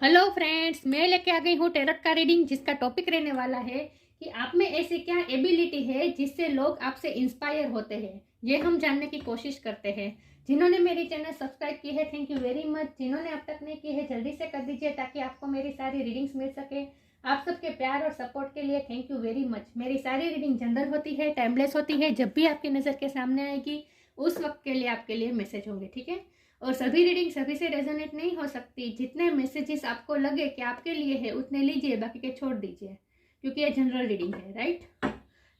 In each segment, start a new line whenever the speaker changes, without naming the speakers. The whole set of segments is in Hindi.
हेलो फ्रेंड्स, मैं लेके आ गई हूँ टेरट का रीडिंग, जिसका टॉपिक रहने वाला है कि आप में ऐसी क्या एबिलिटी है जिससे लोग आपसे इंस्पायर होते हैं। ये हम जानने की कोशिश करते हैं। जिन्होंने मेरी चैनल सब्सक्राइब की है, थैंक यू वेरी मच। जिन्होंने अब तक नहीं की है, जल्दी से कर दीजिए ताकि आपको मेरी सारी रीडिंग्स मिल सके। आप सबके प्यार और सपोर्ट के लिए थैंक यू वेरी मच। मेरी सारी रीडिंग जनरल होती है, टाइमलेस होती है। जब भी आपकी नज़र के सामने आएगी उस वक्त के लिए आपके लिए मैसेज होंगे, ठीक है। और सभी रीडिंग सभी से रेजोनेट नहीं हो सकती। जितने मैसेजेस आपको लगे कि आपके लिए है उतने लीजिए, बाकी के छोड़ दीजिए, क्योंकि ये जनरल रीडिंग है, राइट।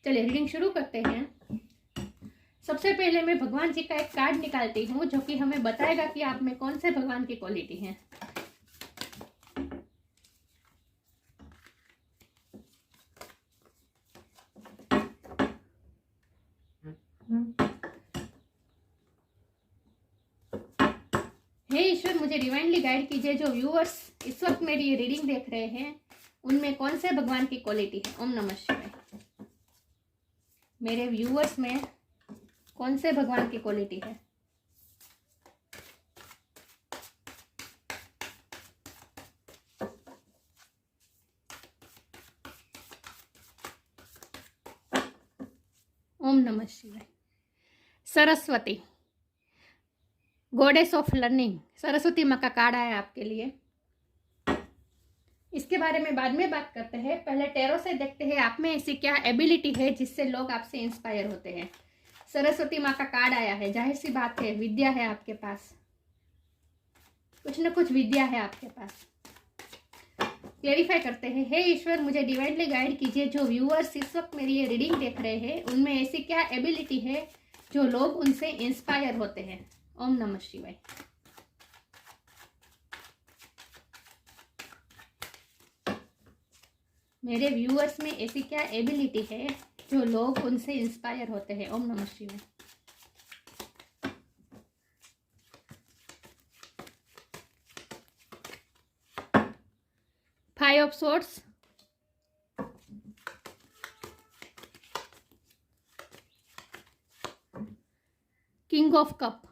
चलिए रीडिंग शुरू करते हैं। सबसे पहले मैं भगवान जी का एक कार्ड निकालती हूँ जो कि हमें बताएगा कि आप में कौन से भगवान की क्वालिटी है। हे ईश्वर, मुझे डिवाइनली गाइड कीजिए। जो व्यूअर्स इस वक्त मेरी ये रीडिंग देख रहे हैं उनमें कौन से भगवान की क्वालिटी है। ओम नमः शिवाय। मेरे व्यूअर्स में कौन से भगवान की क्वालिटी है। ओम नमः शिवाय। Saraswati, goddess of learning, Saraswati माँ का कार्ड आया आपके लिए। इसके बारे में बाद में बात करते हैं। पहले टैरो से देखते हैं आप में ऐसी क्या एबिलिटी है जिससे लोग आपसे इंस्पायर होते हैं। सरस्वती माँ का कार्ड आया है, जाहिर सी बात है विद्या है आपके पास, कुछ न कुछ विद्या है आपके पास। क्लेरिफाई करते हैं। हे ईश्वर, मुझे डिवाइनली गाइड कीजिए। जो व्यूअर्स इस वक्त मेरी ये रीडिंग देख रहे हैं उनमें ऐसी क्या एबिलिटी है जो लोग उनसे इंस्पायर होते हैं। ओम नमः शिवाय। मेरे व्यूअर्स में ऐसी क्या एबिलिटी है जो लोग उनसे इंस्पायर होते हैं। ओम नमः शिवाय। Five of swords, king of cup,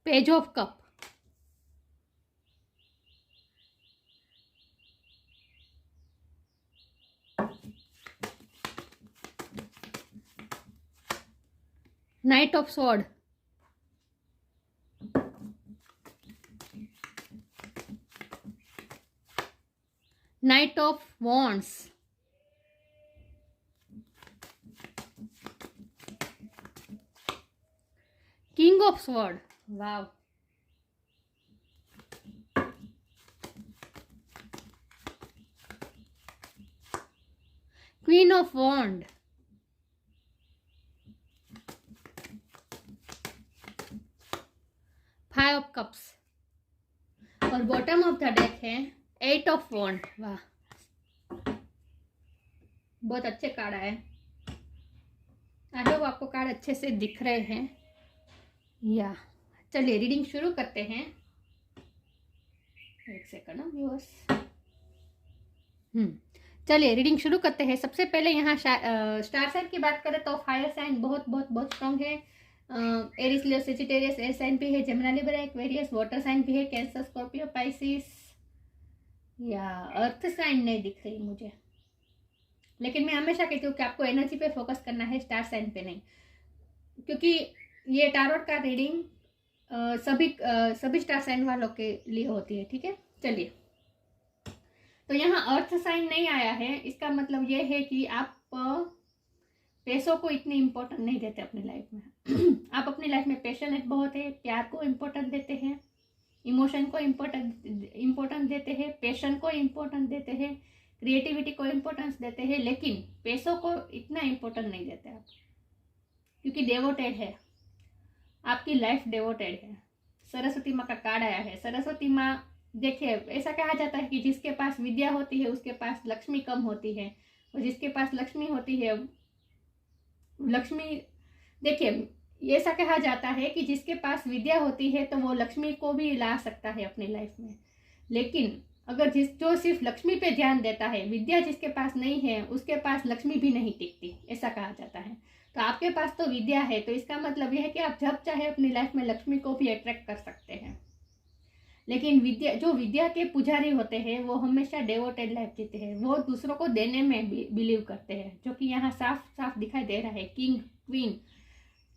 page of cup, knight of sword, knight of wands, king of sword, wow, queen of wand, five of cups और बॉटम ऑफ द डेक है एट ऑफ वॉन्ड। वाह, बहुत अच्छे कार्ड आए। आई होप आपको कार्ड अच्छे से दिख रहे हैं। या चलिए रीडिंग शुरू करते हैं। एक सेकंड ना व्यूअर्स। चलिए रीडिंग शुरू करते हैं। सबसे पहले यहाँ स्टार साइन की बात करें तो फायर साइन बहुत बहुत बहुत स्ट्रॉन्ग है। Aries, Leo, Sagittarius air sign भी है, Gemini, Libra, Aquarius water sign भी है, कैंसर, स्कॉर्पियो, पाइसिस। या अर्थ साइन नहीं दिख रही मुझे, लेकिन मैं हमेशा कहती हूँ कि आपको एनर्जी पे फोकस करना है, स्टार साइन पे नहीं, क्योंकि ये टारोट का रीडिंग सभी स्टार साइन वालों के लिए होती है, ठीक है। चलिए, तो यहाँ अर्थ साइन नहीं आया है, इसका मतलब ये है कि आप पैसों को इतनी इम्पोर्टेंट नहीं देते अपनी लाइफ में। आप अपनी लाइफ में पैशनेट बहुत है, प्यार को इम्पोर्टेंट देते हैं, इमोशन को इम्पोर्टेंट देते हैं, पैशन को इम्पोर्टेंट देते हैं, क्रिएटिविटी को इम्पोर्टेंस देते हैं, लेकिन पैसों को इतना इम्पोर्टेंट नहीं देते आप, क्योंकि डेवोटेड है, आपकी लाइफ डेवोटेड है। सरस्वती माँ का कार्ड आया है। सरस्वती माँ, देखिए ऐसा कहा जाता है कि जिसके पास विद्या होती है उसके पास लक्ष्मी कम होती है, और जिसके पास लक्ष्मी होती है लक्ष्मी, देखिए ऐसा कहा जाता है कि जिसके पास विद्या होती है तो वो लक्ष्मी को भी ला सकता है अपनी लाइफ में, लेकिन अगर जो सिर्फ लक्ष्मी पे ध्यान देता है, विद्या जिसके पास नहीं है उसके पास लक्ष्मी भी नहीं टिकती, ऐसा कहा जाता है। तो आपके पास तो विद्या है, तो इसका मतलब यह है कि आप जब चाहे अपनी लाइफ में लक्ष्मी को भी अट्रैक्ट कर सकते हैं। लेकिन विद्या के पुजारी होते हैं वो हमेशा डेवोटेड लाइफ जीते हैं, वो दूसरों को देने में बिलीव करते हैं, जो कि यहाँ साफ साफ दिखाई दे रहा है। किंग क्वीन,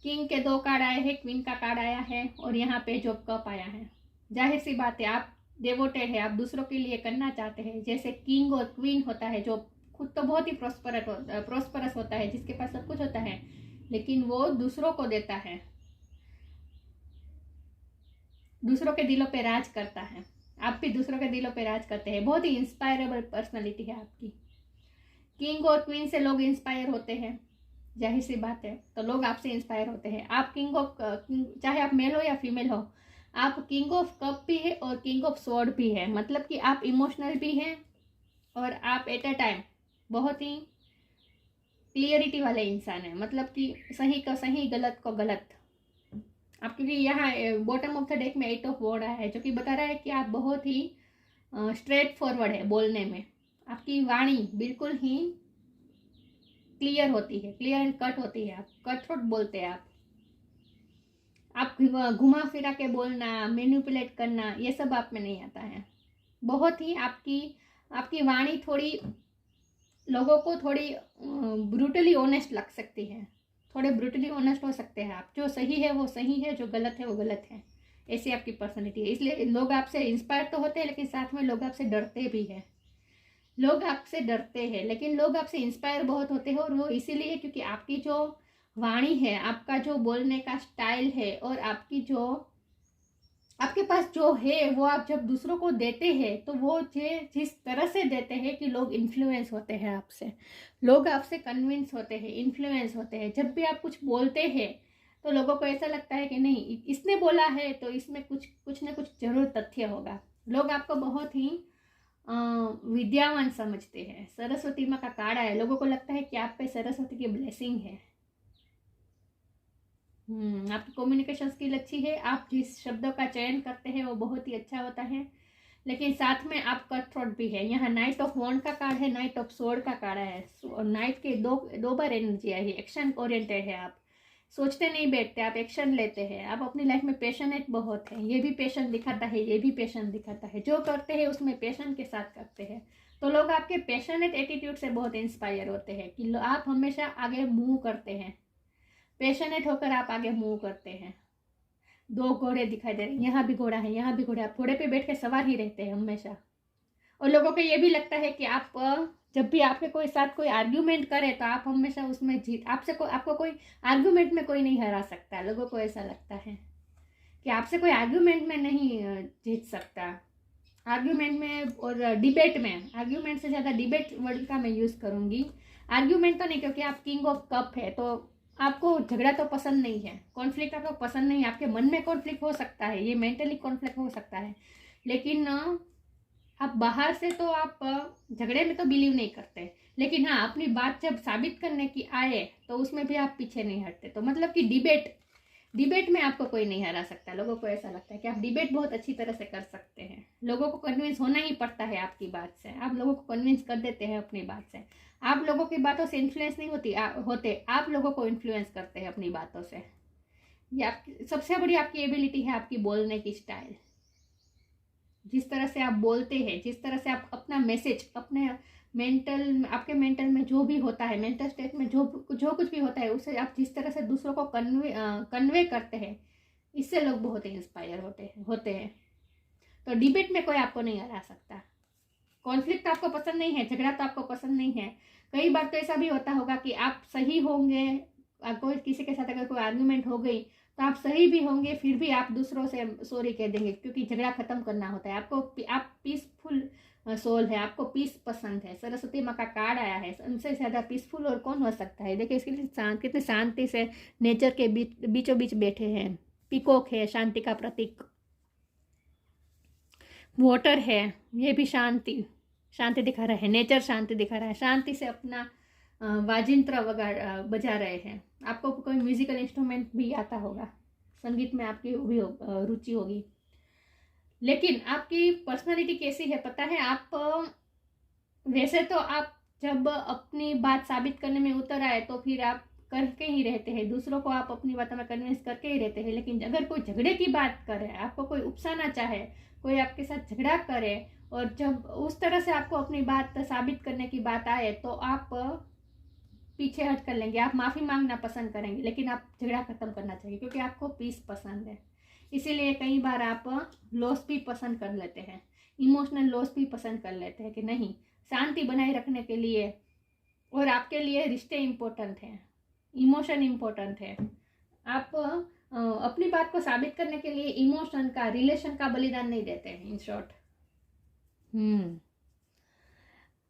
किंग के 2 कार्ड आए हैं, क्वीन का कार्ड आया है और यहाँ पे जो कप आया है। जाहिर सी बात है आप डेवोटेड है, आप दूसरों के लिए करना चाहते हैं। जैसे किंग और क्वीन होता है जो खुद तो बहुत ही प्रोस्परस होता है, जिसके पास सब कुछ होता है, लेकिन वो दूसरों को देता है, दूसरों के दिलों पे राज करता है। आप भी दूसरों के दिलों पे राज करते हैं, बहुत ही इंस्पायरेबल पर्सनालिटी है आपकी। किंग और क्वीन से लोग इंस्पायर होते हैं, जाहिर सी बात है, तो लोग आपसे इंस्पायर होते हैं। आप चाहे आप मेल हो या फीमेल हो, आप किंग ऑफ कप भी है और किंग ऑफ स्वॉर्ड भी है, मतलब कि आप इमोशनल भी हैं और आप एट अ टाइम बहुत ही क्लियरिटी वाले इंसान हैं, मतलब कि सही का सही, गलत को गलत। आप क्योंकि यहाँ बॉटम ऑफ द डेक में 8 ऑफ वॉर्ड आया है, जो कि बता रहा है कि आप बहुत ही स्ट्रेट फॉरवर्ड है बोलने में, आपकी वाणी बिल्कुल ही क्लियर होती है, क्लियर एंड कट होती है, आप कट थ्रोट बोलते हैं। आप घुमा फिरा के बोलना, मैनिपुलेट करना, ये सब आप में नहीं आता है। बहुत ही आपकी वाणी थोड़ी लोगों को थोड़ी ब्रूटली ऑनेस्ट लग सकती है, थोड़े ब्रूटली ऑनेस्ट हो सकते हैं आप। जो सही है वो सही है, जो गलत है वो गलत है, ऐसी आपकी पर्सनैलिटी है। इसलिए लोग आपसे इंस्पायर तो होते हैं, लेकिन साथ में लोग आपसे डरते भी हैं। लोग आपसे डरते हैं लेकिन लोग आपसे इंस्पायर बहुत होते हैं, और वो इसीलिए क्योंकि आपकी जो वाणी है, आपका जो बोलने का स्टाइल है, और आपके पास जो है वो आप जब दूसरों को देते हैं तो वो जिस तरह से देते हैं कि लोग इन्फ्लुएंस होते हैं आपसे, लोग आपसे कन्विंस होते हैं, इन्फ्लुएंस होते हैं। जब भी आप कुछ बोलते हैं तो लोगों को ऐसा लगता है कि नहीं, इसने बोला है तो इसमें कुछ ना कुछ जरूर तथ्य होगा। लोग आपको बहुत ही विद्यावान समझते हैं। सरस्वती माँ का कार्ड है, लोगों को लगता है कि आप पे सरस्वती की ब्लेसिंग है। आपकी कम्युनिकेशन स्किल अच्छी है, आप जिस शब्दों का चयन करते हैं वो बहुत ही अच्छा होता है, लेकिन साथ में आप कट थ्रोट भी है। यहाँ नाइट ऑफ वॉन्ड का कार्ड है, नाइट ऑफ सोर्ड का कार्ड है, और नाइट के दो बार एनर्जी आई है। एक्शन ओरिएंटेड है, आप सोचते नहीं बैठते, आप एक्शन लेते हैं। आप अपनी लाइफ में पैशनेट बहुत है, ये भी पैशन दिखाता है, ये भी पैशन दिखाता है। जो करते हैं उसमें पैशन के साथ करते हैं, तो लोग आपके पैशनेट एटीट्यूड से बहुत इंस्पायर होते हैं कि आप हमेशा आगे मूव करते हैं, पैशनेट होकर आप आगे मूव करते हैं। 2 घोड़े दिखाई दे रहे हैं, यहाँ भी घोड़ा है, यहाँ भी घोड़ा है। आप घोड़े पे बैठ के सवार ही रहते हैं हमेशा, और लोगों को ये भी लगता है कि आप जब भी आपके कोई साथ कोई आर्ग्यूमेंट करे तो आप हमेशा उसमें आपको कोई आर्ग्यूमेंट में कोई नहीं हरा सकता। लोगों को ऐसा लगता है कि आपसे कोई आर्ग्यूमेंट में नहीं जीत सकता। आर्ग्यूमेंट में और डिबेट में, आर्ग्यूमेंट से ज़्यादा डिबेट वर्ड का मैं यूज़ करूँगी, आर्ग्यूमेंट तो नहीं, क्योंकि आप किंग ऑफ कप है तो आपको झगड़ा तो पसंद नहीं है, कॉन्फ्लिक्ट आपको पसंद नहीं है। आपके मन में कॉन्फ्लिक्ट हो सकता है, ये मेंटली कॉन्फ्लिक्ट हो सकता है, लेकिन आप बाहर से तो आप झगड़े में तो बिलीव नहीं करते, लेकिन हाँ अपनी बात जब साबित करने की आए तो उसमें भी आप पीछे नहीं हटते। तो मतलब कि डिबेट में आपको कोई नहीं हरा सकता। लोगों को ऐसा लगता है कि आप डिबेट बहुत अच्छी तरह से कर सकते हैं। लोगों को कन्विंस होना ही पड़ता है आपकी बात से, आप लोगों को कन्विंस कर देते हैं अपनी बात से। आप लोगों की बातों से इन्फ्लुएंस नहीं होते, आप लोगों को इन्फ्लुएंस करते हैं अपनी बातों से। ये आपकी सबसे बड़ी आपकी एबिलिटी है, आपकी बोलने की स्टाइल। जिस तरह से आप बोलते हैं, जिस तरह से आप अपना मैसेज अपने आपके मेंटल में जो भी होता है, मेंटल स्टेट में जो कुछ भी होता है, उसे आप जिस तरह से दूसरों को कन्वे करते हैं, इससे लोग बहुत ही इंस्पायर होते हैं। तो डिबेट में कोई आपको नहीं हरा सकता। कॉन्फ्लिक्ट आपको पसंद नहीं है, झगड़ा तो आपको पसंद नहीं है। कई बार तो ऐसा भी होता होगा कि आप सही होंगे, कोई किसी के साथ अगर कोई आर्ग्यूमेंट हो गई तो आप सही भी होंगे, फिर भी आप दूसरों से सॉरी कह देंगे, क्योंकि झगड़ा खत्म करना होता है आपको। आप पीसफुल सोल है, आपको पीस पसंद है। सरस्वती माँ का कार्ड आया है, उनसे ज़्यादा पीसफुल और कौन हो सकता है। देखिए इसके लिए कितने शांति से नेचर के बीचों बीच बैठे हैं। पीकॉक है, शांति का प्रतीक। वाटर है, ये भी शांति दिखा रहा है, नेचर शांति दिखा रहा है। शांति से अपना वाजिंत्र बजा रहे हैं। आपको कोई म्यूजिकल इंस्ट्रूमेंट भी आता होगा, संगीत में आपकी भी रुचि होगी। लेकिन आपकी पर्सनालिटी कैसी है पता है? आप वैसे तो आप जब अपनी बात साबित करने में उतर आए तो फिर आप करके ही रहते हैं, दूसरों को आप अपनी बातों में कन्विंस करके ही रहते हैं। लेकिन अगर कोई झगड़े की बात करे, आपको कोई उकसाना चाहे, कोई आपके साथ झगड़ा करे, और जब उस तरह से आपको अपनी बात साबित करने की बात आए तो आप पीछे हट कर लेंगे, आप माफ़ी मांगना पसंद करेंगे, लेकिन आप झगड़ा खत्म करना चाहिए क्योंकि आपको पीस पसंद है। इसीलिए कई बार आप लॉस भी पसंद कर लेते हैं, इमोशनल लॉस भी पसंद कर लेते हैं कि नहीं, शांति बनाए रखने के लिए, और आपके लिए रिश्ते इम्पोर्टेंट हैं, इमोशन इम्पोर्टेंट है। आप अपनी बात को साबित करने के लिए इमोशन का, रिलेशन का बलिदान नहीं देते हैं। इन शॉर्ट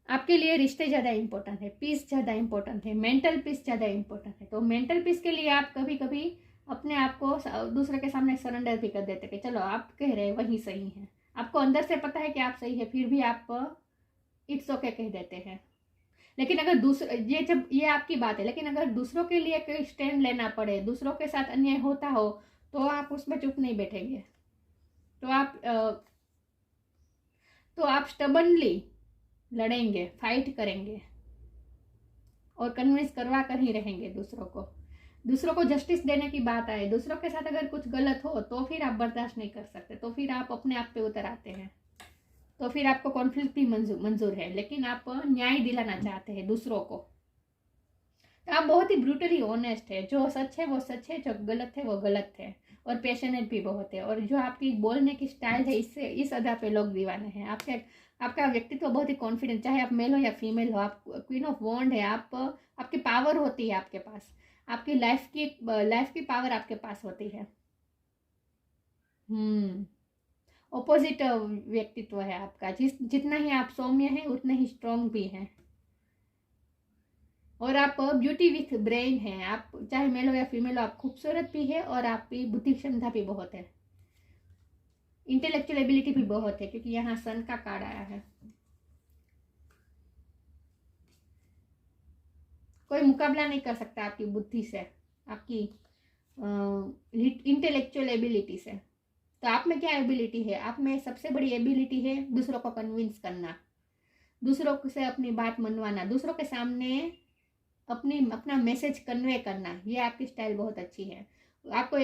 आपके लिए रिश्ते ज़्यादा इंपॉर्टेंट है, पीस ज़्यादा इंपॉर्टेंट है, मेंटल पीस ज़्यादा इंपॉर्टेंट है। तो मेंटल पीस के लिए आप कभी कभी अपने आप को दूसरे के सामने सरेंडर भी कर देते कि चलो आप कह रहे हैं वही सही है, आपको अंदर से पता है कि आप सही है, फिर भी आप इट्स ओके कह देते हैं। लेकिन अगर दूसरे, ये आपकी बात है, लेकिन अगर दूसरों के लिए कोई स्टैंड लेना पड़े, दूसरों के साथ अन्याय होता हो, तो आप उसमें चुप नहीं बैठेंगे, तो आप स्टबनली लड़ेंगे, फाइट करेंगे और कन्विंस करवा कर ही रहेंगे दूसरों को जस्टिस देने की बात आए, दूसरों के साथ अगर कुछ गलत हो तो फिर आप बर्दाश्त नहीं कर सकते, तो फिर आप अपने आप पे उतर आते हैं, तो फिर आपको कॉन्फ्लिक्ट भी मंजूर है, लेकिन आप न्याय दिलाना चाहते हैं दूसरों को। तो आप बहुत ही ब्रूटली ऑनेस्ट है, जो सच है वो सच है, जो गलत है वो गलत है, और पैशनेट भी बहुत है। और जो आपकी बोलने की स्टाइल है, इससे इस अदा पे लोग दीवाने हैं। आपका व्यक्तित्व बहुत ही कॉन्फिडेंट, चाहे आप मेल हो या फीमेल हो, आप क्वीन ऑफ वॉन्ड है, आपकी पावर होती है आपके पास, आपकी लाइफ की पावर आपके पास होती है। ऑपोजिट व्यक्तित्व है आपका, जितना ही आप सौम्य हैं उतने ही स्ट्रॉन्ग भी हैं, और आप ब्यूटी विथ ब्रेन हैं। आप चाहे मेल हो या फीमेल हो, आप खूबसूरत भी है, और आपकी बुद्धि क्षमता भी बहुत है, इंटेलेक्चुअल एबिलिटी भी बहुत है, क्योंकि यहाँ सन का कार्ड आया है। कोई मुकाबला नहीं कर सकता आपकी बुद्धि से, आपकी इंटेलेक्चुअल एबिलिटी से। तो आप में क्या एबिलिटी है? आप में सबसे बड़ी एबिलिटी है दूसरों को कन्विंस करना, दूसरों से अपनी बात मनवाना, दूसरों के सामने अपना मैसेज कन्वे करना। ये आपकी स्टाइल बहुत अच्छी है। आपको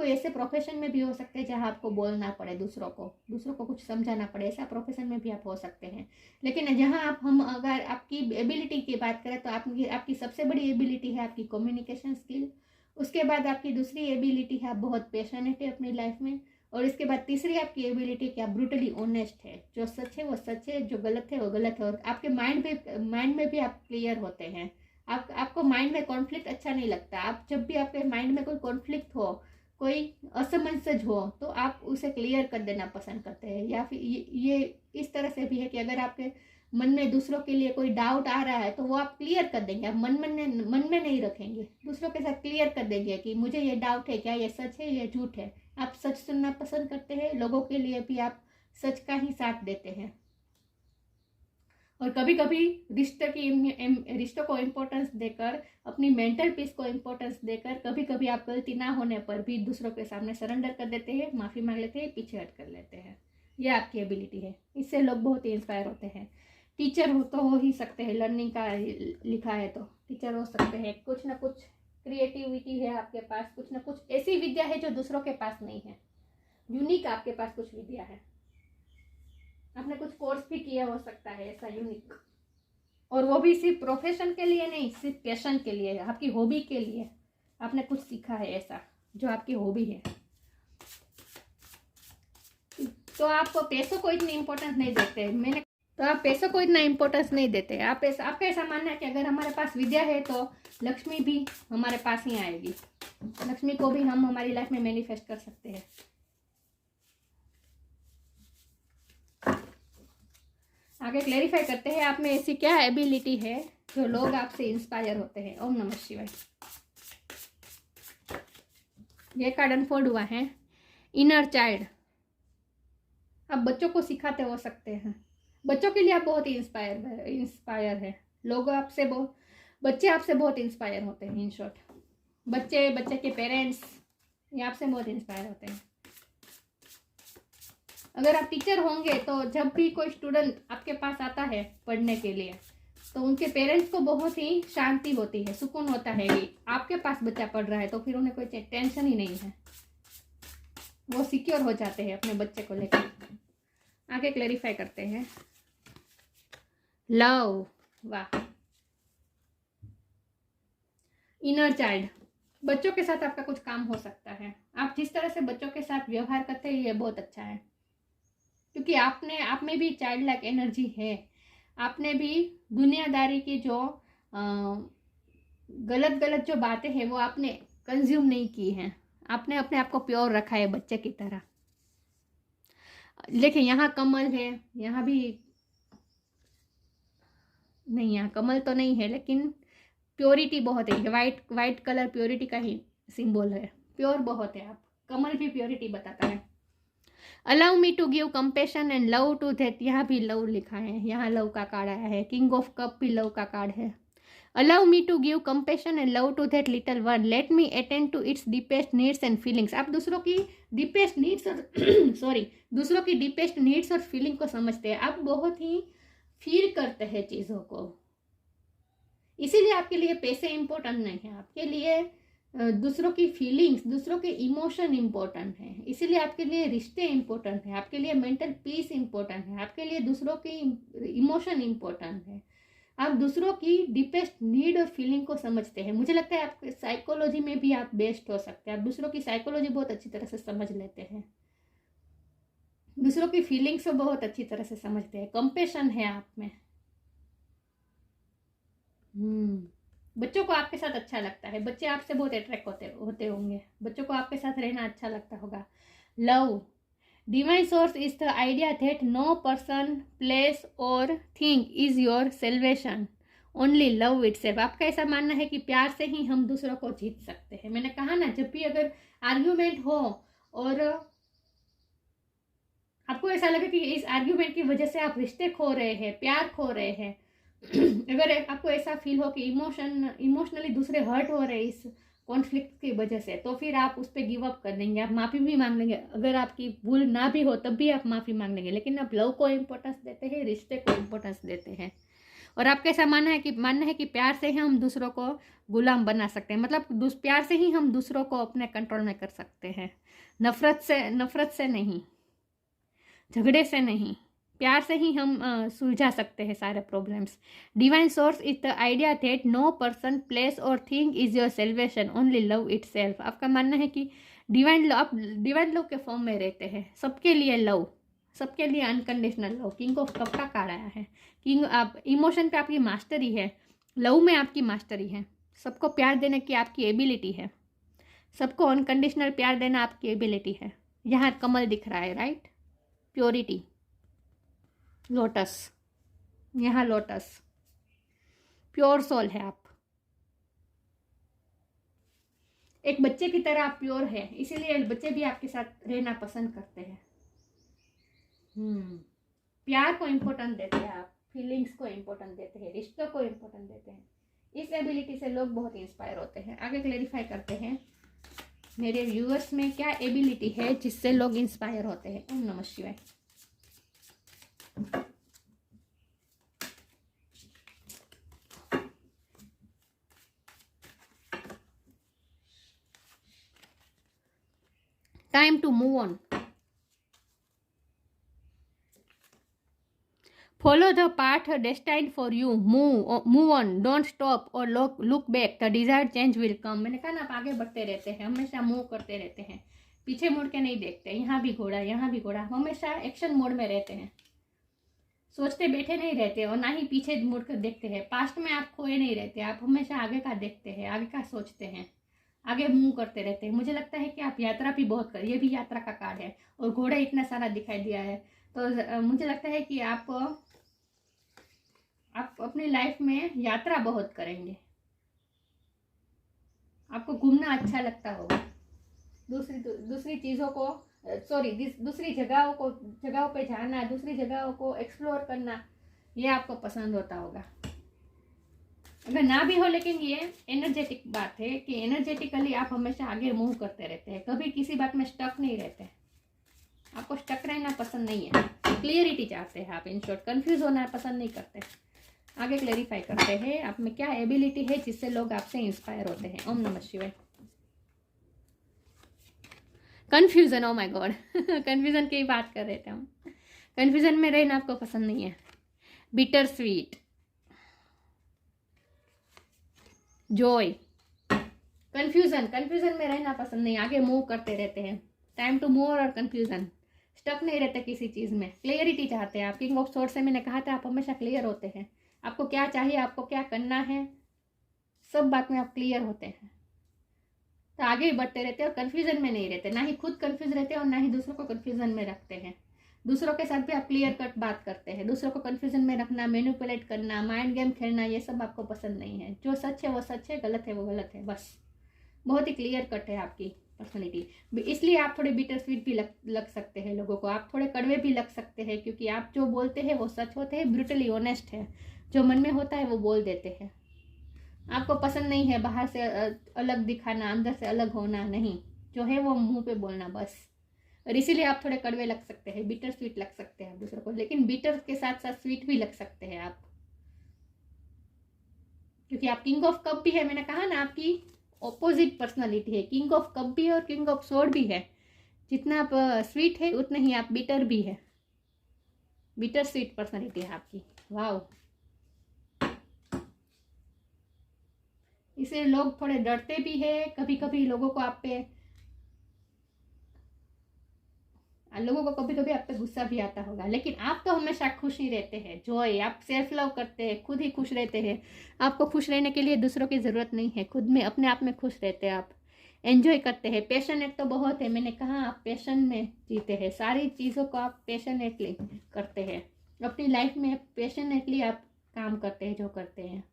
ऐसे प्रोफेशन में भी हो सकते हैं जहाँ आपको बोलना पड़े, दूसरों को कुछ समझाना पड़े, ऐसा प्रोफेशन में भी आप हो सकते हैं। लेकिन जहाँ हम अगर आपकी एबिलिटी की बात करें तो आपकी सबसे बड़ी एबिलिटी है आपकी कम्युनिकेशन स्किल। उसके बाद आपकी दूसरी एबिलिटी है आप बहुत पैशनेट है अपनी लाइफ में, और इसके बाद तीसरी आपकी एबिलिटी कि आप ब्रूटली ऑनेस्ट है, जो सच है वो सच है, जो गलत है वो गलत है। और आपके माइंड में भी आप क्लियर होते हैं। आपको माइंड में कॉन्फ्लिक्ट अच्छा नहीं लगता। आप जब भी आपके माइंड में कोई कॉन्फ्लिक्ट हो, कोई असमंजस हो, तो आप उसे क्लियर कर देना पसंद करते हैं। या फिर ये इस तरह से भी है कि अगर आपके मन में दूसरों के लिए कोई डाउट आ रहा है तो वो आप क्लियर कर देंगे, आप मन में नहीं रखेंगे, दूसरों के साथ क्लियर कर देंगे कि मुझे ये डाउट है, क्या ये सच है या झूठ है। आप सच सुनना पसंद करते हैं, लोगों के लिए भी आप सच का ही साथ देते हैं। और कभी कभी रिश्तों को इम्पोर्टेंस देकर, अपनी मेंटल पीस को इम्पोर्टेंस देकर, कभी कभी आप गलती ना होने पर भी दूसरों के सामने सरेंडर कर देते हैं, माफ़ी मांग लेते हैं, पीछे हट कर लेते हैं। यह आपकी एबिलिटी है, इससे लोग बहुत ही इंस्पायर होते हैं। टीचर हो ही सकते हैं, लर्निंग का लिखा है तो टीचर हो सकते हैं। कुछ ना कुछ क्रिएटिविटी है आपके पास, कुछ ना कुछ ऐसी विद्या है जो दूसरों के पास नहीं है, यूनिक आपके पास कुछ विद्या है। आपने कुछ कोर्स भी किया हो सकता है ऐसा यूनिक, और वो भी सिर्फ प्रोफेशन के लिए नहीं, सिर्फ पैशन के लिए, आपकी हॉबी के लिए आपने कुछ सीखा है ऐसा जो आपकी हॉबी है। तो आप पैसों को इतनी इम्पोर्टेंस नहीं देते, आप पैसों को इतना इम्पोर्टेंस नहीं देते। आपका ऐसा मानना है कि अगर हमारे पास विद्या है तो लक्ष्मी भी हमारे पास ही आएगी, लक्ष्मी को भी हम हमारी लाइफ में मैनिफेस्ट कर सकते हैं। आगे क्लेरिफाई करते हैं, आप में ऐसी क्या एबिलिटी है जो लोग आपसे इंस्पायर होते हैं। ओम नमः शिवाय। ये कार्ड अनफोल्ड हुआ है, इनर चाइल्ड। आप बच्चों को सिखाते हो सकते हैं, बच्चों के लिए आप बहुत ही इंस्पायर है। बच्चे आपसे बहुत इंस्पायर होते हैं। इन शॉर्ट, बच्चे के पेरेंट्स ये आपसे बहुत इंस्पायर होते हैं। अगर आप टीचर होंगे तो जब भी कोई स्टूडेंट आपके पास आता है पढ़ने के लिए तो उनके पेरेंट्स को बहुत ही शांति होती है, सुकून होता है कि आपके पास बच्चा पढ़ रहा है, तो फिर उन्हें कोई टेंशन ही नहीं है, वो सिक्योर हो जाते हैं अपने बच्चे को लेकर। आगे क्लैरिफाई करते हैं। लव, वाह। इनर चाइल्ड, बच्चों के साथ आपका कुछ काम हो सकता है। आप जिस तरह से बच्चों के साथ व्यवहार करते हैं ये बहुत अच्छा है, क्योंकि आप में भी चाइल्ड लाइक एनर्जी है। आपने भी दुनियादारी की जो गलत गलत जो बातें हैं वो आपने कंज्यूम नहीं की हैं। आपने अपने आप को प्योर रखा है बच्चे की तरह। देखिए यहाँ कमल है, यहाँ भी नहीं, यहाँ कमल तो नहीं है, लेकिन प्योरिटी बहुत है। वाइट कलर प्योरिटी का ही सिंबल है, प्योर बहुत है आप। कमल भी प्योरिटी बताता है। Allow me to give compassion and love to that, यहाँ भी लव लिखा है, यहाँ लव का कार्ड आया है। किंग ऑफ कप भी लव का कार्ड है। Allow me to give compassion and love to that little one, let me attend to its deepest needs and feelings. आप दूसरों की डीपेस्ट नीड्स और दूसरों की डीपेस्ट नीड्स और फीलिंग को समझते हैं। आप बहुत ही फील करते हैं चीज़ों को, इसीलिए आपके लिए पैसे इंपॉर्टेंट नहीं है। आपके लिए दूसरों की फीलिंग्स, दूसरों के इमोशन इंपॉर्टेंट है, इसीलिए आपके लिए रिश्ते इंपॉर्टेंट है, आपके लिए मेंटल पीस इंपॉर्टेंट है, आपके लिए दूसरों की इमोशन इंपॉर्टेंट है। आप दूसरों की डीपेस्ट नीड और फीलिंग को समझते हैं। मुझे लगता है आप साइकोलॉजी में भी आप बेस्ट हो सकते हैं। आप दूसरों की साइकोलॉजी बहुत अच्छी तरह से समझ लेते हैं, दूसरों की फीलिंग्स को बहुत अच्छी तरह से समझते हैं। कंपेशन है आप में। बच्चों को आपके साथ अच्छा लगता है, बच्चे आपसे बहुत अट्रैक्ट होते होंगे, बच्चों को आपके साथ रहना अच्छा लगता होगा। Love, divine source is the idea that no person, place और thing is your salvation, only love itself. आपका ऐसा मानना है कि प्यार से ही हम दूसरों को जीत सकते हैं। मैंने कहा ना, जब भी अगर आर्ग्यूमेंट हो और आपको ऐसा लगे कि इस आर्ग्यूमेंट की वजह से आप रिश्ते खो रहे हैं, प्यार खो रहे हैं, अगर आपको ऐसा फील हो कि इमोशनली दूसरे हर्ट हो रहे इस कॉन्फ्लिक्ट की वजह से, तो फिर आप उस पर गिव अप कर देंगे, आप माफ़ी भी मांग लेंगे। अगर आपकी भूल ना भी हो तब भी आप माफ़ी मांग लेंगे, लेकिन आप लव को इम्पोर्टेंस देते हैं, रिश्ते को इम्पोर्टेंस देते हैं। और आपका ऐसा मानना है कि प्यार से ही हम दूसरों को गुलाम बना सकते हैं, मतलब प्यार से ही हम दूसरों को अपने कंट्रोल में कर सकते हैं। नफरत से नहीं, झगड़े से नहीं, प्यार से ही हम सुलझा सकते हैं सारे problems. Divine source is the idea that no person, place और thing is your salvation, only love itself. आपका मानना है कि आप डिवाइन लव के फॉर्म में रहते हैं, सबके लिए लव, सबके लिए unconditional love. King of cup का कार्ड आया है। किंग, आप इमोशन पे आपकी मास्टरी है, लव में आपकी मास्टरी है, सबको प्यार देने की आपकी एबिलिटी है, सबको अनकंडीशनल प्यार देना आपकी एबिलिटी है। यहाँ कमल दिख रहा है, राइट, प्योरिटी। लोटस, यहाँ लोटस, प्योर सोल है आप, एक बच्चे की तरह आप प्योर है, इसीलिए बच्चे भी आपके साथ रहना पसंद करते हैं। प्यार को इम्पोर्टेंस देते हैं आप, फीलिंग्स को इम्पोर्टेंस देते हैं, रिश्तों को इम्पोर्टेंस देते हैं। इस एबिलिटी से लोग बहुत इंस्पायर होते हैं। आगे क्लेरिफाई करते हैं मेरे व्यूअर्स में क्या एबिलिटी है जिससे लोग इंस्पायर होते हैं। ओम नमः शिवाय। Time to move on, follow the path destined for you, move on, don't stop और look back, the desired change will come. मैंने कहा ना, आप आगे बढ़ते रहते हैं, हमेशा मूव करते रहते हैं, पीछे मुड़ के नहीं देखते। यहाँ भी घोड़ा, यहाँ भी घोड़ा, हमेशा एक्शन मोड में रहते हैं, सोचते बैठे नहीं रहते और ना ही पीछे मुड़ कर देखते हैं। पास्ट में आप खोए नहीं रहते, आप हमेशा आगे का देखते हैं, आगे का सोचते हैं, आगे मूव करते रहते हैं। मुझे लगता है कि आप यात्रा भी बहुत कर, ये भी यात्रा का कार्ड है और घोड़ा इतना सारा दिखाई दिया है, तो मुझे लगता है कि आप अपनी लाइफ में यात्रा बहुत करेंगे, आपको घूमना अच्छा लगता होगा, दूसरी चीज़ों को दूसरी जगहों पे जाना, दूसरी जगहों को एक्सप्लोर करना, ये आपको पसंद होता होगा। अगर ना भी हो, लेकिन ये एनर्जेटिक बात है कि एनर्जेटिकली आप हमेशा आगे मूव करते रहते हैं, कभी किसी बात में स्टक नहीं रहते, आपको स्टक रहना पसंद नहीं है, क्लियरिटी चाहते हैं आप, इन शॉर्ट कंफ्यूज होना पसंद नहीं करते। आगे क्लेरिफाई करते हैं आप में क्या एबिलिटी है जिससे लोग आपसे इंस्पायर होते हैं। ओम नमः शिवाय। Confusion, oh my God, confusion की बात कर रहे थे हम। कंफ्यूजन में रहना आपको पसंद नहीं है। बिटर स्वीट, जॉय, कंफ्यूजन में रहना पसंद नहीं, आगे मूव करते रहते हैं। टाइम टू मूव और कंफ्यूजन, स्टक नहीं रहते किसी चीज में। क्लियरिटी चाहते हैं आप। किंग ऑफ सोर्ड्स से मैंने कहा था आप हमेशा क्लियर होते हैं, आपको क्या चाहिए, आपको क्या करना है, सब बात में आप क्लियर होते हैं, तो आगे भी बढ़ते रहते हैं और कंफ्यूजन में नहीं रहते, ना ही खुद कंफ्यूज रहते हैं और ना ही दूसरों को कंफ्यूजन में रखते हैं। दूसरों के साथ भी आप क्लियर कट बात करते हैं। दूसरों को कंफ्यूजन में रखना, मैनिपुलेट करना, माइंड गेम खेलना, ये सब आपको पसंद नहीं है। जो सच है वो सच है, गलत है वो गलत है, बस। बहुत ही क्लियर कट है आपकी पर्सनैलिटी। इसलिए आप थोड़े बिटर स्वीट भी लग सकते हैं लोगों को, आप थोड़े कड़वे भी लग सकते हैं, क्योंकि आप जो बोलते हैं वो सच होते हैं, ब्रूटली ऑनेस्ट है। जो मन में होता है वो बोल देते हैं। आपको पसंद नहीं है बाहर से अलग दिखाना, अंदर से अलग होना नहीं, जो है वो मुंह पे बोलना बस। और इसीलिए आप थोड़े कड़वे लग सकते हैं, बिटर स्वीट लग सकते हैं आप दूसरों को, लेकिन बिटर के साथ साथ स्वीट भी लग सकते हैं आप, क्योंकि आप किंग ऑफ कप भी है। मैंने कहा ना आपकी ऑपोजिट पर्सनालिटी है, किंग ऑफ कप भी है और किंग ऑफ स्वॉर्ड भी है। जितना आप स्वीट है उतने ही आप बिटर भी है, बिटर स्वीट पर्सनालिटी है आपकी। वाह, इसलिए लोग थोड़े डरते भी है कभी कभी लोगों को आप पे, लोगों को कभी कभी आप पे गुस्सा भी आता होगा, लेकिन आप तो हमेशा खुश ही रहते हैं। जॉय, आप सेल्फ लव करते हैं, खुद ही खुश रहते हैं। आपको खुश रहने के लिए दूसरों की ज़रूरत नहीं है, खुद में अपने आप में खुश रहते हैं आप। एंजॉय करते हैं, पैशनेट तो बहुत है। मैंने कहा आप पैशन में जीते हैं, सारी चीज़ों को आप पैशनेटली करते हैं, अपनी लाइफ में पैशनेटली आप काम करते हैं। जो करते हैं,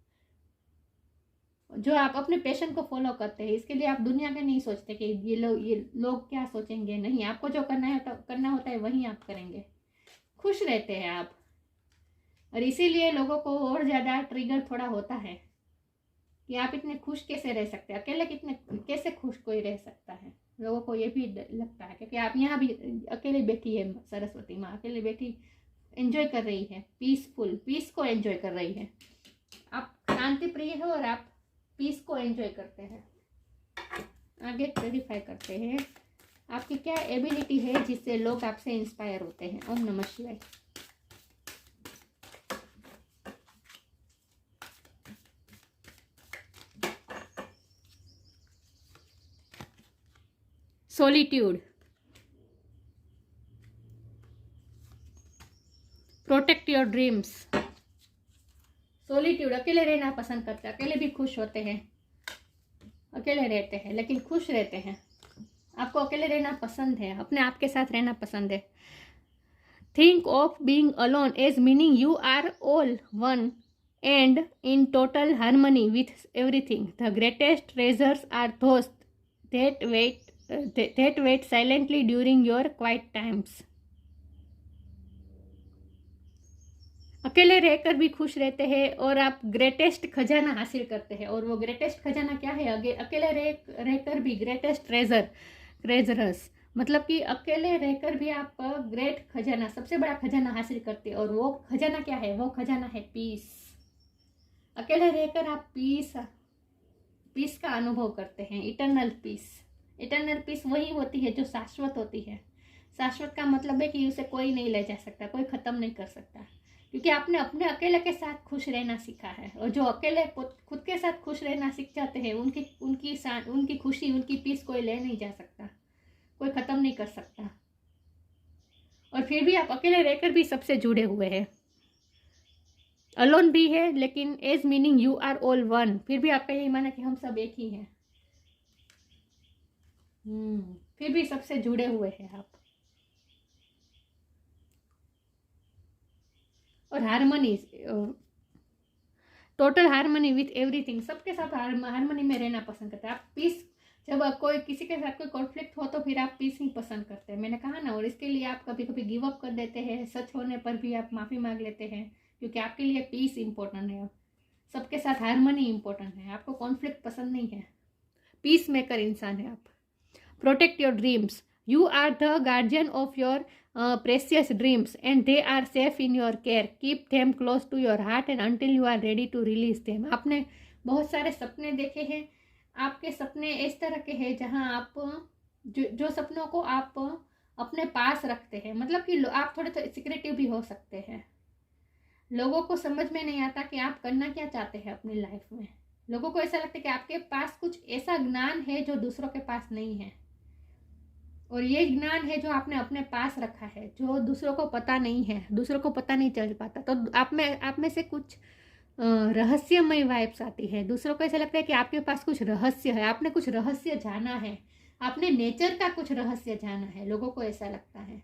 जो आप अपने पैशन को फॉलो करते हैं, इसके लिए आप दुनिया में नहीं सोचते कि ये लोग क्या सोचेंगे। नहीं, आपको जो करना होता है वही आप करेंगे। खुश रहते हैं आप, और इसीलिए लोगों को और ज़्यादा ट्रिगर थोड़ा होता है कि आप इतने खुश कैसे रह सकते हैं, अकेले कैसे खुश कोई रह सकता है। लोगों को ये भी लगता है, क्योंकि आप यहाँ भी अकेले बैठी है, सरस्वती माँ अकेले बैठी एंजॉय कर रही है, पीस को एंजॉय कर रही है। आप शांति प्रिय हो और आप पीस को एंजॉय करते हैं। आगे क्लैरिफाई करते हैं आपकी क्या एबिलिटी है जिससे लोग आपसे इंस्पायर होते हैं। ओम नमः शिवाय। Solitude, protect your dreams. Solitude, अकेले रहना पसंद करते हैं, अकेले भी खुश होते हैं, अकेले रहते हैं लेकिन खुश रहते हैं। आपको अकेले रहना पसंद है, अपने आप के साथ रहना पसंद है। Think of being alone as meaning you are all one and in total harmony with everything. The greatest treasures are दोस्त that wait silently during your quiet times। अकेले रहकर भी खुश रहते हैं और आप ग्रेटेस्ट खजाना हासिल करते हैं। और वो ग्रेटेस्ट खजाना क्या है? अकेले रहकर भी ग्रेटेस्ट ट्रेजरस, मतलब कि अकेले रहकर भी आप ग्रेट खजाना, सबसे बड़ा खजाना हासिल करते हैं। और वो खजाना क्या है? वो खजाना है पीस। अकेले रहकर आप पीस का अनुभव करते हैं, इटर्नल पीस। इटर्नल पीस वही होती है जो शाश्वत होती है। शाश्वत का मतलब है कि उसे कोई नहीं ले जा सकता, कोई ख़त्म नहीं कर सकता, क्योंकि आपने अपने अकेले के साथ खुश रहना सीखा है। और जो अकेले खुद के साथ खुश रहना सीख जाते हैं, उनकी खुशी, उनकी पीस कोई ले नहीं जा सकता, कोई ख़त्म नहीं कर सकता। और फिर भी आप अकेले रहकर भी सबसे जुड़े हुए हैं, अलोन भी है, लेकिन as meaning you are all one, फिर भी आपका यही माना कि हम सब एक ही हैं। फिर भी सबसे जुड़े हुए हैं आप। और harmony, total harmony with everything, सबके साथ हारमोनी में रहना पसंद करते हैं आप। पीस, जब कोई किसी के साथ कोई कॉन्फ्लिक्ट हो तो फिर आप पीस ही पसंद करते हैं, मैंने कहा ना। और इसके लिए आप कभी कभी गिव अप कर देते हैं, सच होने पर भी आप माफ़ी मांग लेते हैं, क्योंकि आपके लिए पीस इंपॉर्टेंट है, सबके साथ हारमोनी इंपॉर्टेंट है, आपको कॉन्फ्लिक्ट पसंद नहीं है, पीस मेकर इंसान है आप। Protect your dreams, You are the guardian of your precious dreams and they are safe in your care. Keep them close to your heart and until you are ready to release them. आपने बहुत सारे सपने देखे हैं, आपके सपने इस तरह के हैं जहां आप जो सपनों को आप अपने पास रखते हैं, मतलब कि आप थोड़े सिक्रेटिव भी हो सकते हैं। लोगों को समझ में नहीं आता कि आप करना क्या चाहते हैं अपनी लाइफ में। लोगों को ऐसा लगता है कि आपके पास कुछ ऐसा ज्ञान है जो दूसरों के पास नहीं है, और ये ज्ञान है जो आपने अपने पास रखा है, जो दूसरों को पता नहीं है, दूसरों को पता नहीं चल पाता। तो आप में से कुछ रहस्यमय वाइब्स आती है। दूसरों को ऐसा लगता है कि आपके पास कुछ रहस्य है, आपने कुछ रहस्य जाना है, आपने नेचर का कुछ रहस्य जाना है, लोगों को ऐसा लगता है।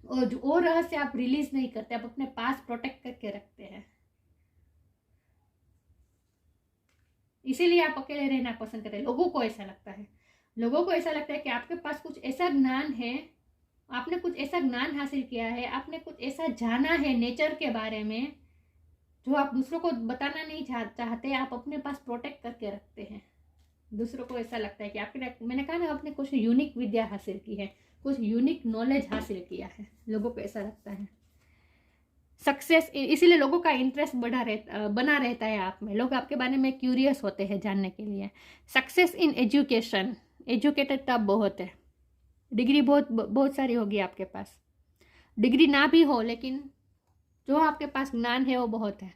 और वो रहस्य आप रिलीज नहीं करते, आप अपने पास प्रोटेक्ट करके रखते हैं। इसीलिए आप अकेले रहना पसंद करते हैं। लोगों को ऐसा लगता है, लोगों को ऐसा लगता है कि आपके पास कुछ ऐसा ज्ञान है, आपने कुछ ऐसा ज्ञान हासिल किया है, आपने कुछ ऐसा जाना है नेचर के बारे में जो आप दूसरों को बताना नहीं चाहते, आप अपने पास प्रोटेक्ट करके रखते हैं। दूसरों को ऐसा लगता है कि आपने, मैंने कहा ना, आपने कुछ यूनिक विद्या हासिल की है, कुछ यूनिक नॉलेज हासिल किया है, लोगों को ऐसा लगता है। सक्सेस, इसीलिए लोगों का इंटरेस्ट बना रहता है आप में। लोग आपके बारे में क्यूरियस होते हैं जानने के लिए। सक्सेस इन एजुकेशन, एजुकेटेड तो आप बहुत है, डिग्री बहुत सारी होगी आपके पास। डिग्री ना भी हो लेकिन जो आपके पास ज्ञान है वो बहुत है।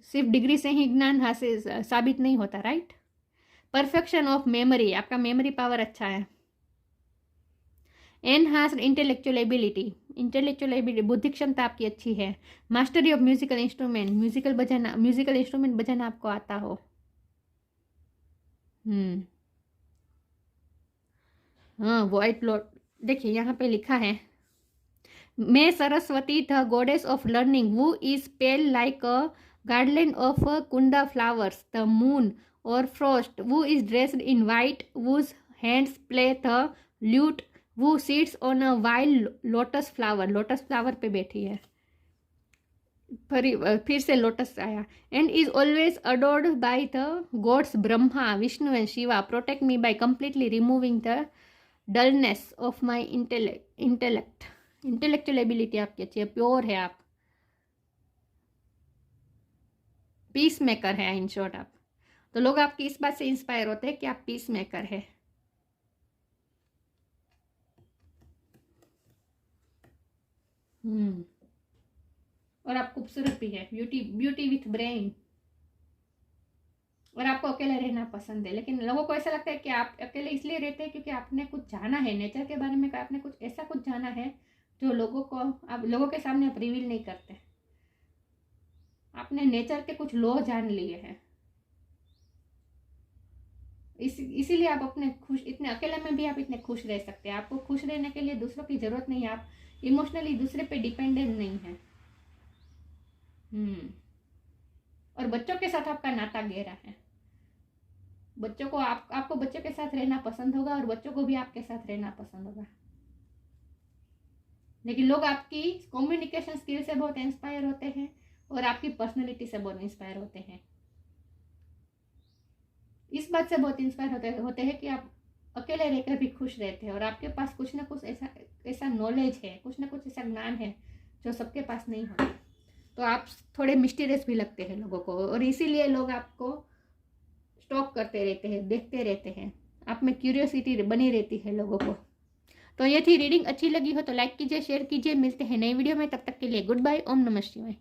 सिर्फ डिग्री से ही ज्ञान हासिल साबित नहीं होता, राइट। परफेक्शन ऑफ मेमोरी, आपका मेमोरी पावर अच्छा है। एनहांस्ड इंटेलेक्चुअल एबिलिटी, बुद्धि क्षमता आपकी अच्छी है। Mastery of musical instrument, musical instrument बजाना आपको आता हो। हाँ, व्हाइट लॉर्ड, देखिए यहाँ पे लिखा है, मैं Saraswati the goddess of learning who is pale like a garland of kunda flowers the moon और frost who is dressed in white whose hands play the lute who sits on a wild lotus flower पे बैठी है। फिर से लोटस आया। And is always adored by the gods Brahma Vishnu and Shiva, protect me by completely removing the dullness of my intellect. Intellectual ability आपकी अच्छी है, प्योर है आप, पीस मेकर है इन शॉर्ट आप। तो लोग आपकी इस बात से इंस्पायर होते हैं कि आप पीस मेकर है। और आप खूबसूरत भी है, ब्यूटी विथ ब्रेन। और आपको अकेले रहना पसंद है, लेकिन लोगों को ऐसा लगता है कि आप अकेले इसलिए रहते हैं क्योंकि आपने कुछ जाना है नेचर के बारे में, आपने कुछ ऐसा कुछ जाना है जो लोगों के सामने आप रिवील नहीं करते। आपने नेचर के कुछ लॉ जान लिए हैं, इसीलिए आप इतने अकेले में भी आप इतने खुश रह सकते हैं। आपको खुश रहने के लिए दूसरों की जरूरत नहीं है, आप इमोशनली दूसरे पे डिपेंडेंट नहीं है। और बच्चों के साथ आपका नाता गहरा है। बच्चों को आपको बच्चों के साथ रहना पसंद होगा और बच्चों को भी आपके साथ रहना पसंद होगा। लेकिन लोग आपकी कम्युनिकेशन स्किल से बहुत इंस्पायर होते हैं और आपकी पर्सनैलिटी से बहुत इंस्पायर होते हैं। इस बात से बहुत इंस्पायर होते हैं कि आप अकेले रहकर भी खुश रहते हैं और आपके पास कुछ ना कुछ ऐसा नॉलेज है, कुछ ना कुछ ऐसा ज्ञान है जो सबके पास नहीं होता। तो आप थोड़े मिस्टीरियस भी लगते हैं लोगों को, और इसीलिए लोग आपको स्टॉक करते रहते हैं, देखते रहते हैं। आप में क्यूरियोसिटी बनी रहती है लोगों को। तो ये थी रीडिंग। अच्छी लगी हो तो लाइक कीजिए, शेयर कीजिए। मिलते हैं नई वीडियो में, तब तक के लिए गुड बाय। ओम नमः शिवाय।